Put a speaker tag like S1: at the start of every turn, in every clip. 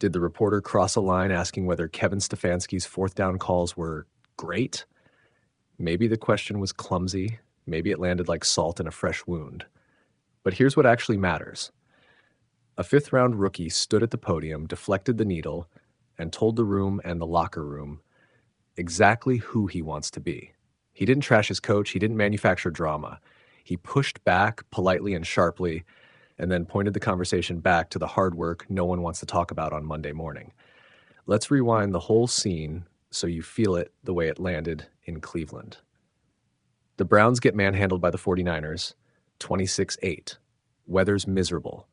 S1: Did the reporter cross a line asking whether Kevin Stefanski's fourth down calls were great? Maybe the question was clumsy. Maybe it landed like salt in a fresh wound. But here's what actually matters. A fifth-round rookie stood at the podium, deflected the needle, and told the room and the locker room exactly who he wants to be. He didn't trash his coach. He didn't manufacture drama. He pushed back politely and sharply, and then pointed the conversation back to the hard work no one wants to talk about on Monday morning. Let's rewind the whole scene so you feel it the way it landed in Cleveland. The Browns get manhandled by the 49ers, 26-8. Weather's miserable.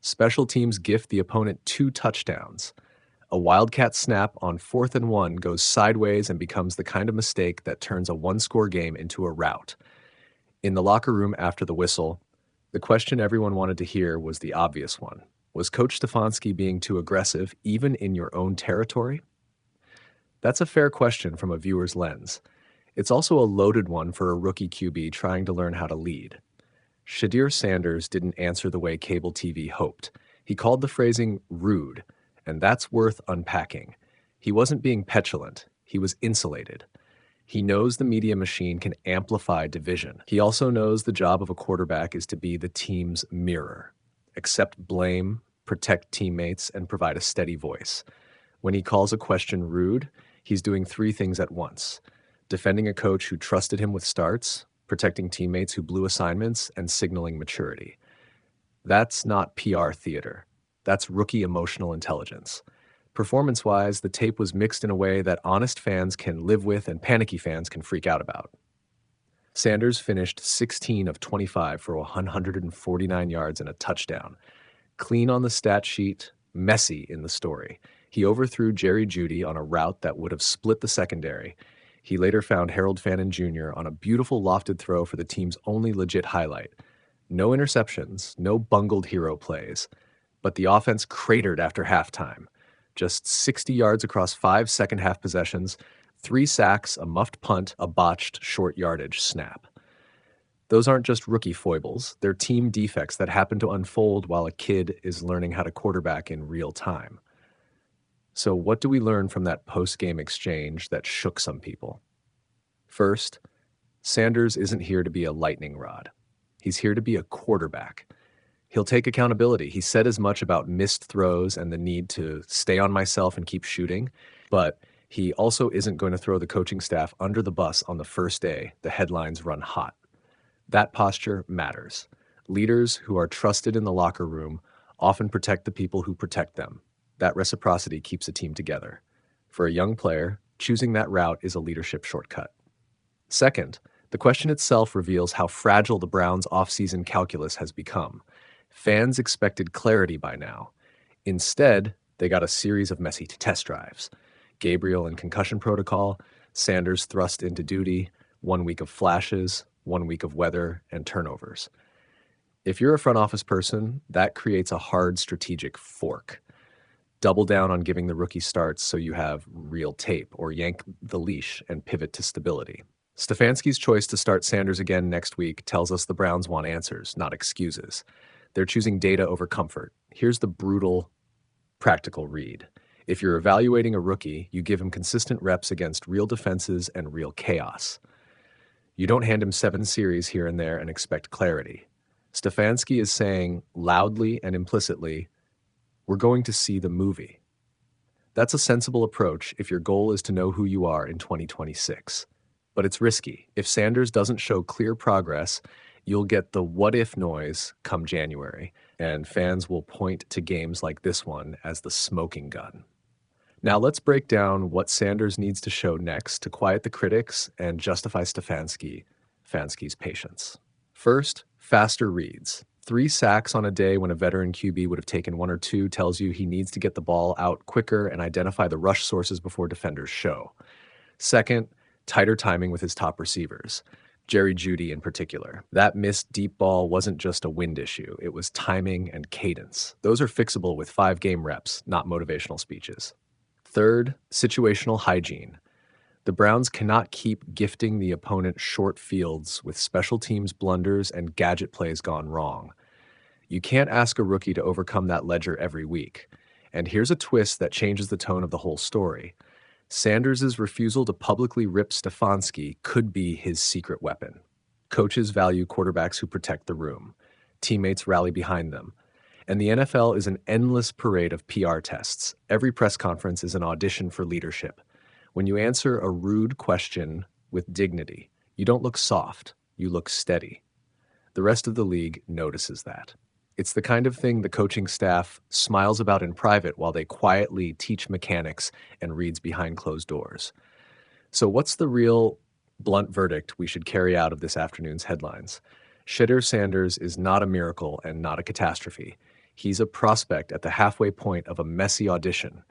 S1: Special teams gift the opponent 2 touchdowns. A Wildcat snap on 4th and 1 goes sideways and becomes the kind of mistake that turns a one-score game into a rout. In the locker room after the whistle, the question everyone wanted to hear was the obvious one. Was Coach Stefanski being too aggressive, even in your own territory? That's a fair question from a viewer's lens. It's also a loaded one for a rookie QB trying to learn how to lead. Shedeur Sanders didn't answer the way cable TV hoped. He called the phrasing rude, and that's worth unpacking. He wasn't being petulant. He was insulated. He knows the media machine can amplify division. He also knows the job of a quarterback is to be the team's mirror. Accept blame, protect teammates, and provide a steady voice. When he calls a question rude, he's doing 3 things at once: defending a coach who trusted him with starts, protecting teammates who blew assignments, and signaling maturity. That's not PR theater. That's rookie emotional intelligence. Performance-wise, the tape was mixed in a way that honest fans can live with and panicky fans can freak out about. Sanders finished 16 of 25 for 149 yards and a touchdown. Clean on the stat sheet, messy in the story. He overthrew Jerry Jeudy on a route that would have split the secondary. He later found Harold Fannin Jr. on a beautiful lofted throw for the team's only legit highlight. No interceptions, no bungled hero plays. But the offense cratered after halftime. Just 60 yards across 5 second-half possessions, 3 sacks, a muffed punt, a botched short yardage snap. Those aren't just rookie foibles. They're team defects that happen to unfold while a kid is learning how to quarterback in real time. So what do we learn from that post-game exchange that shook some people? First, Sanders isn't here to be a lightning rod. He's here to be a quarterback. He'll take accountability. He said as much about missed throws and the need to stay on myself and keep shooting, but he also isn't going to throw the coaching staff under the bus on the first day the headlines run hot. That posture matters. Leaders who are trusted in the locker room often protect the people who protect them. That reciprocity keeps a team together. For a young player, choosing that route is a leadership shortcut. Second, the question itself reveals how fragile the Browns' offseason calculus has become. Fans expected clarity by now. Instead, they got a series of messy test drives. Gabriel in concussion protocol, Sanders thrust into duty, 1 week of flashes, 1 week of weather, and turnovers. If you're a front office person, that creates a hard strategic fork. Double down on giving the rookie starts so you have real tape, or yank the leash and pivot to stability. Stefanski's choice to start Sanders again next week tells us the Browns want answers, not excuses. They're choosing data over comfort. Here's the brutal, practical read. If you're evaluating a rookie, you give him consistent reps against real defenses and real chaos. You don't hand him 7 series here and there and expect clarity. Stefanski is saying loudly and implicitly, we're going to see the movie. That's a sensible approach if your goal is to know who you are in 2026. But it's risky. If Sanders doesn't show clear progress, you'll get the what-if noise come January, and fans will point to games like this one as the smoking gun. Now let's break down what Sanders needs to show next to quiet the critics and justify Stefanski's patience. First, faster reads. 3 sacks on a day when a veteran QB would have taken 1 or 2 tells you he needs to get the ball out quicker and identify the rush sources before defenders show. Second, tighter timing with his top receivers. Jerry Jeudy in particular. That missed deep ball wasn't just a wind issue. It was timing and cadence. Those are fixable with 5 game reps, not motivational speeches. Third, situational hygiene. The Browns cannot keep gifting the opponent short fields with special teams blunders and gadget plays gone wrong. You can't ask a rookie to overcome that ledger every week. And here's a twist that changes the tone of the whole story. Sanders' refusal to publicly rip Stefanski could be his secret weapon. Coaches value quarterbacks who protect the room. Teammates rally behind them. And the NFL is an endless parade of PR tests. Every press conference is an audition for leadership. When you answer a rude question with dignity, you don't look soft, you look steady. The rest of the league notices that. It's the kind of thing the coaching staff smiles about in private while they quietly teach mechanics and reads behind closed doors. So what's the real blunt verdict we should carry out of this afternoon's headlines? Shedeur Sanders is not a miracle and not a catastrophe. He's a prospect at the halfway point of a messy audition.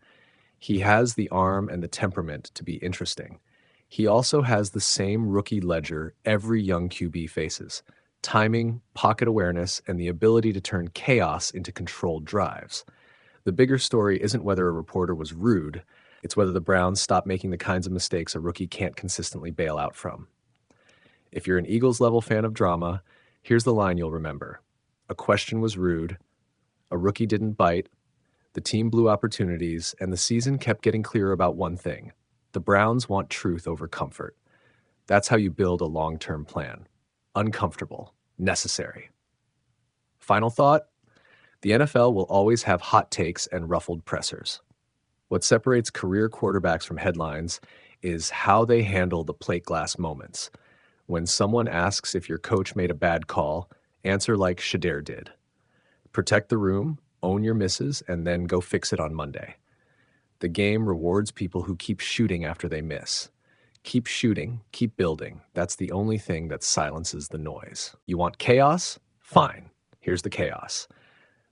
S1: He has the arm and the temperament to be interesting. He also has the same rookie ledger every young QB faces: timing, pocket awareness, and the ability to turn chaos into controlled drives. The bigger story isn't whether a reporter was rude, it's whether the Browns stop making the kinds of mistakes a rookie can't consistently bail out from. If you're an Eagles-level fan of drama, here's the line you'll remember. A question was rude, a rookie didn't bite, the team blew opportunities, and the season kept getting clearer about one thing. The Browns want truth over comfort. That's how you build a long-term plan. Uncomfortable, necessary. Final thought, the NFL will always have hot takes and ruffled pressers. What separates career quarterbacks from headlines is how they handle the plate glass moments. When someone asks if your coach made a bad call, answer like Shedeur did. Protect the room, own your misses, and then go fix it on Monday. The game rewards people who keep shooting after they miss. Keep shooting, keep building. That's the only thing that silences the noise. You want chaos? Fine. Here's the chaos.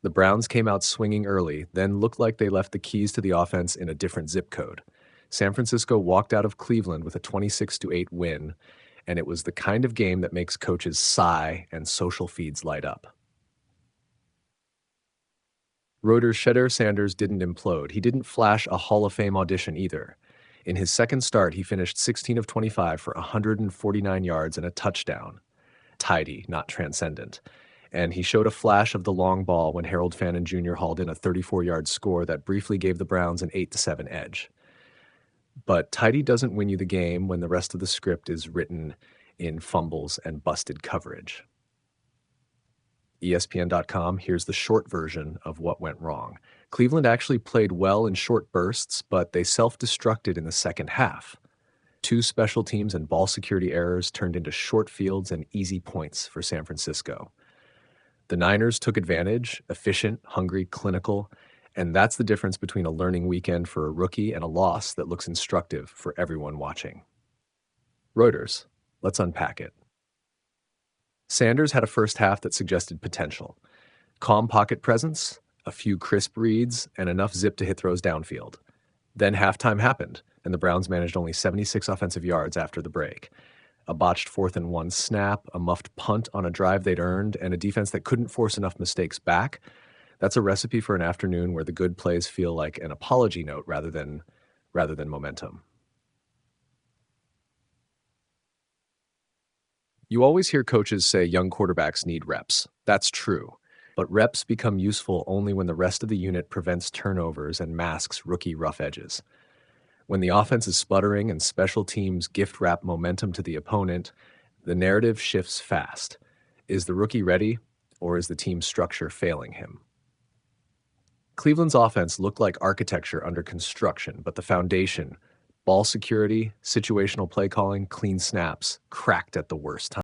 S1: The Browns came out swinging early, then looked like they left the keys to the offense in a different zip code. San Francisco walked out of Cleveland with a 26-8 win, and it was the kind of game that makes coaches sigh and social feeds light up. Reuters' Shedeur Sanders didn't implode. He didn't flash a Hall of Fame audition either. In his second start, he finished 16 of 25 for 149 yards and a touchdown. Tidy, not transcendent. And he showed a flash of the long ball when Harold Fannin Jr. hauled in a 34-yard score that briefly gave the Browns an 8-7 edge. But tidy doesn't win you the game when the rest of the script is written in fumbles and busted coverage. ESPN.com, here's the short version of what went wrong. Cleveland actually played well in short bursts, but they self-destructed in the second half. 2 special teams and ball security errors turned into short fields and easy points for San Francisco. The Niners took advantage, efficient, hungry, clinical, and that's the difference between a learning weekend for a rookie and a loss that looks instructive for everyone watching. Reuters, let's unpack it. Sanders had a first half that suggested potential. Calm pocket presence, a few crisp reads, and enough zip to hit throws downfield. Then halftime happened, and the Browns managed only 76 offensive yards after the break. A botched 4th and 1 snap, a muffed punt on a drive they'd earned, and a defense that couldn't force enough mistakes back. That's a recipe for an afternoon where the good plays feel like an apology note rather than momentum. You always hear coaches say young quarterbacks need reps. That's true. But reps become useful only when the rest of the unit prevents turnovers and masks rookie rough edges. When the offense is sputtering and special teams gift wrap momentum to the opponent, the narrative shifts fast. Is the rookie ready, or is the team's structure failing him? Cleveland's offense looked like architecture under construction, but the foundation, ball security, situational play calling, clean snaps, cracked at the worst time.